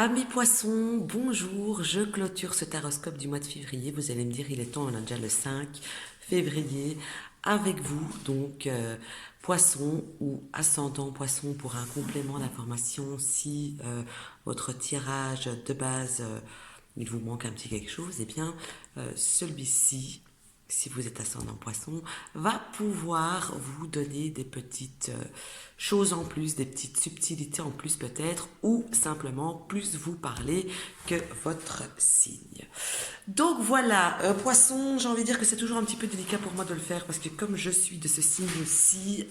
Amis poissons, bonjour, je clôture ce taroscope du mois de février. Vous allez me dire, il est temps, on a déjà le 5 février avec vous. Donc, poisson ou ascendant poisson pour un complément d'information. Si votre tirage de base, il vous manque un petit quelque chose, eh bien, celui-ci, si vous êtes ascendant poisson, va pouvoir vous donner des petites choses en plus, des petites subtilités en plus peut-être, ou simplement plus vous parler que votre signe. Donc voilà, poisson, j'ai envie de dire que c'est toujours un petit peu délicat pour moi de le faire, parce que comme je suis de ce signe-ci,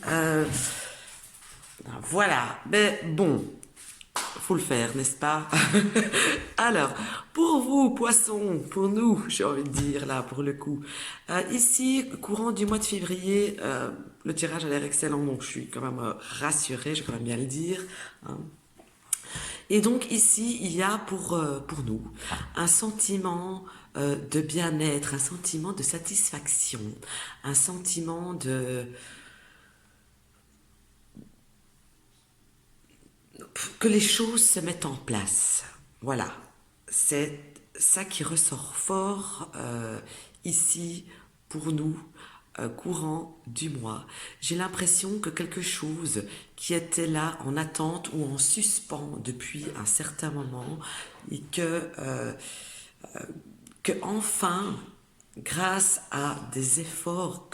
voilà, mais bon, faut le faire, n'est-ce pas? Alors, pour vous, poissons, pour nous, j'ai envie de dire là, pour le coup. Ici, courant du mois de février, le tirage a l'air excellent, donc je suis quand même rassurée, je vais quand même bien le dire. Hein. Et donc ici, il y a pour nous un sentiment de bien-être, un sentiment de satisfaction, un sentiment de que les choses se mettent en place. Voilà, c'est ça qui ressort fort ici pour nous, courant du mois. J'ai l'impression que quelque chose qui était là en attente ou en suspens depuis un certain moment et que enfin, grâce à des efforts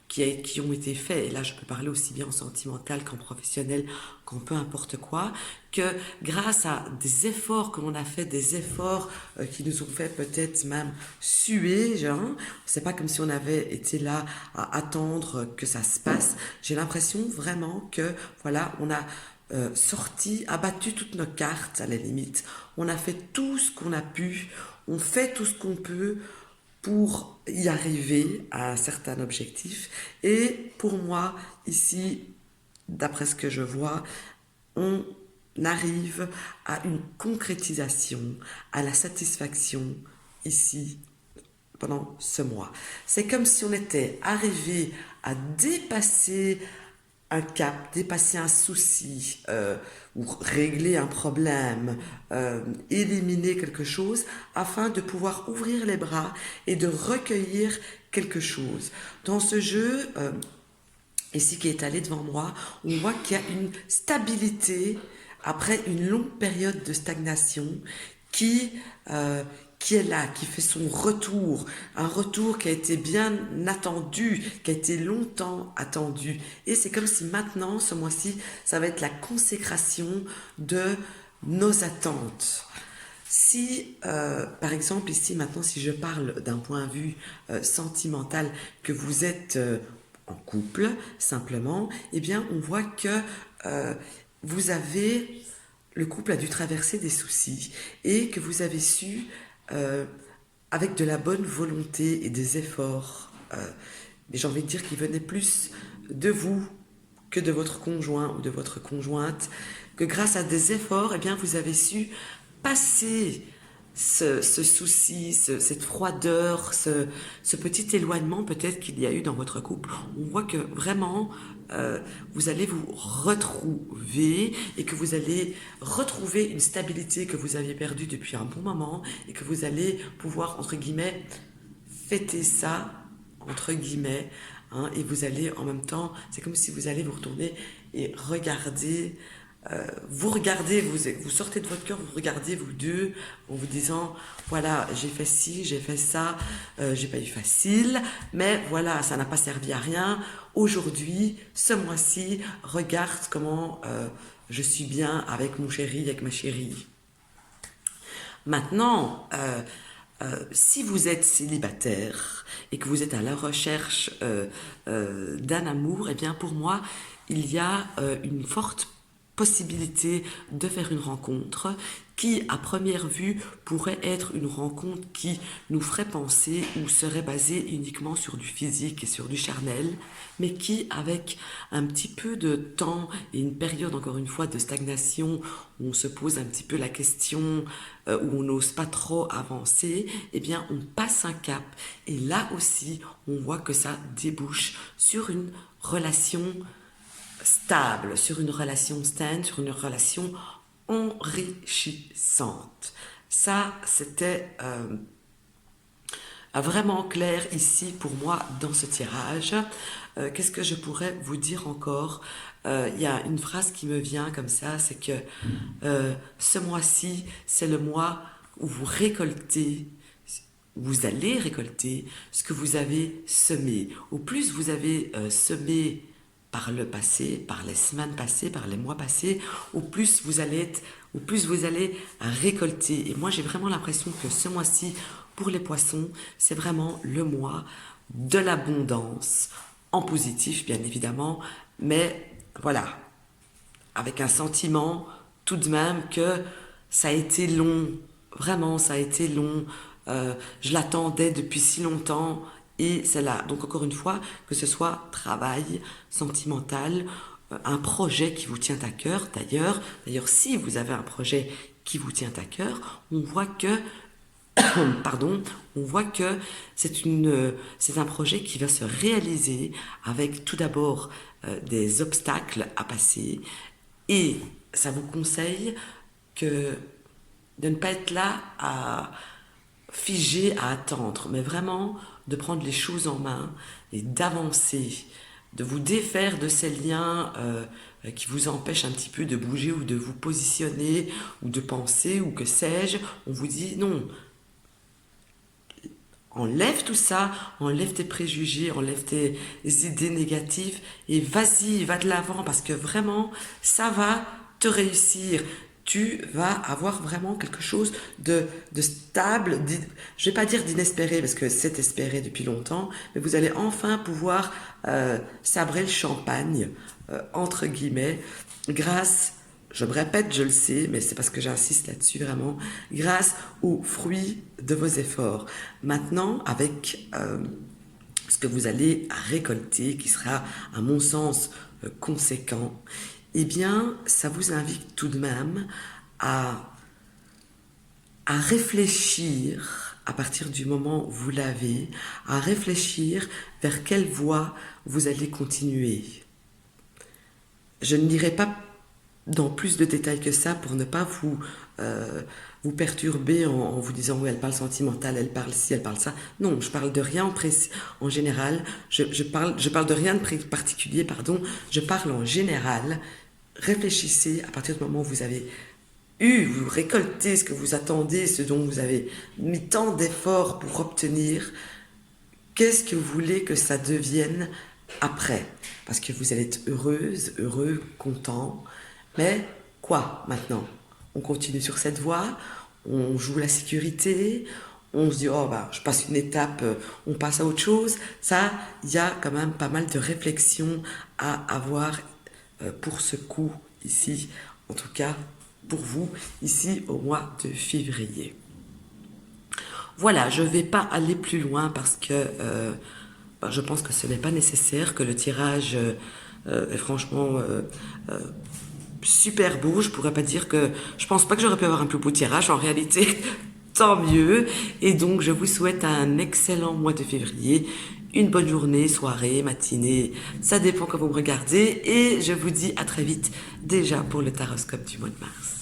qui ont été faits, et là je peux parler aussi bien en sentimental qu'en professionnel, qu'en peu importe quoi, que grâce à des efforts que l'on a fait, des efforts qui nous ont fait peut-être même suer, genre, c'est pas comme si on avait été là à attendre que ça se passe. J'ai l'impression vraiment que, voilà, on a sorti, abattu toutes nos cartes à la limite. On a fait tout ce qu'on a pu, on fait tout ce qu'on peut pour y arriver à un certain objectif. Et pour moi, ici, d'après ce que je vois, on arrive à une concrétisation, à la satisfaction ici pendant ce mois. C'est comme si on était arrivé à dépasser un cap, dépasser un souci, ou régler un problème, éliminer quelque chose, afin de pouvoir ouvrir les bras et de recueillir quelque chose. Dans ce jeu, ici qui est allé devant moi, on voit qu'il y a une stabilité après une longue période de stagnation qui, euh, qui est là, qui fait son retour, un retour qui a été bien attendu, qui a été longtemps attendu. Et c'est comme si maintenant, ce mois-ci, ça va être la consécration de nos attentes. Si, par exemple, ici, maintenant, si je parle d'un point de vue sentimental, que vous êtes en couple, simplement, eh bien, on voit que euh, vous avez, le couple a dû traverser des soucis et que vous avez su, euh, avec de la bonne volonté et des efforts, mais j'ai envie de dire qu'ils venaient plus de vous que de votre conjoint ou de votre conjointe, que grâce à des efforts, eh bien, vous avez su passer ce souci, cette froideur, ce petit éloignement peut-être qu'il y a eu dans votre couple. On voit que vraiment, vous allez vous retrouver et que vous allez retrouver une stabilité que vous aviez perdue depuis un bon moment et que vous allez pouvoir, entre guillemets, fêter ça, entre guillemets, hein, et vous allez en même temps, c'est comme si vous allez vous retourner et regarder, vous sortez de votre cœur, vous regardez vous deux en vous disant, voilà, j'ai fait ci, j'ai fait ça, j'ai pas eu facile, mais voilà, ça n'a pas servi à rien. Aujourd'hui, ce mois-ci, regarde comment je suis bien avec mon chéri, avec ma chérie. Maintenant, si vous êtes célibataire et que vous êtes à la recherche d'un amour, eh bien pour moi, il y a une forte possibilité de faire une rencontre qui, à première vue, pourrait être une rencontre qui nous ferait penser ou serait basée uniquement sur du physique et sur du charnel, mais qui, avec un petit peu de temps et une période, encore une fois, de stagnation, où on se pose un petit peu la question, où on n'ose pas trop avancer, eh bien, on passe un cap. Et là aussi, on voit que ça débouche sur une relation stable, sur une relation saine, sur une relation enrichissante. Ça, c'était vraiment clair ici pour moi dans ce tirage. Qu'est-ce que je pourrais vous dire encore? Il y a une phrase qui me vient comme ça, c'est que ce mois-ci, c'est le mois où vous allez récolter ce que vous avez semé. Au plus vous avez semé par le passé, par les semaines passées, par les mois passés, au plus vous allez récolter. Et moi, j'ai vraiment l'impression que ce mois-ci, pour les poissons, c'est vraiment le mois de l'abondance, en positif, bien évidemment, mais voilà, avec un sentiment tout de même que ça a été long, vraiment ça a été long, je l'attendais depuis si longtemps et c'est là. Donc encore une fois, que ce soit travail, sentimental, un projet qui vous tient à cœur, d'ailleurs si vous avez un projet qui vous tient à cœur, on voit que pardon, on voit que c'est un projet qui va se réaliser avec tout d'abord des obstacles à passer et ça vous conseille que de ne pas être là à figer, à attendre, mais vraiment de prendre les choses en main et d'avancer, de vous défaire de ces liens qui vous empêchent un petit peu de bouger ou de vous positionner ou de penser ou que sais-je. On vous dit non, enlève tout ça, enlève tes préjugés, enlève tes idées négatives et vas-y, va de l'avant parce que vraiment, ça va te réussir. Tu vas avoir vraiment quelque chose de stable, je vais pas dire d'inespéré parce que c'est espéré depuis longtemps, mais vous allez enfin pouvoir sabrer le champagne, entre guillemets, grâce, je me répète, je le sais, mais c'est parce que j'insiste là-dessus vraiment, grâce aux fruits de vos efforts. Maintenant, avec ce que vous allez récolter, qui sera, à mon sens, conséquent, eh bien, ça vous invite tout de même à réfléchir, à partir du moment où vous l'avez, à réfléchir vers quelle voie vous allez continuer. Je ne dirai pas dans plus de détails que ça pour ne pas vous perturber en vous disant oui, elle parle sentimental, elle parle ci, elle parle ça. Non, je parle de rien en général. Je parle de rien de particulier, pardon. Je parle en général. Réfléchissez à partir du moment où vous récoltez ce que vous attendez, ce dont vous avez mis tant d'efforts pour obtenir. Qu'est-ce que vous voulez que ça devienne après? Parce que vous allez être heureuse, heureux, content. Mais quoi maintenant? On continue sur cette voie, on joue la sécurité, on se dit oh bah je passe une étape, on passe à autre chose. Ça, il y a quand même pas mal de réflexions à avoir pour ce coup ici, en tout cas pour vous ici au mois de février. Voilà, je ne vais pas aller plus loin parce que je pense que ce n'est pas nécessaire, que le tirage est franchement super beau. Je pourrais pas dire que... Je pense pas que j'aurais pu avoir un plus beau tirage. En réalité, tant mieux. Et donc, je vous souhaite un excellent mois de février. Une bonne journée, soirée, matinée. Ça dépend quand vous me regardez. Et je vous dis à très vite déjà pour le taroscope du mois de mars.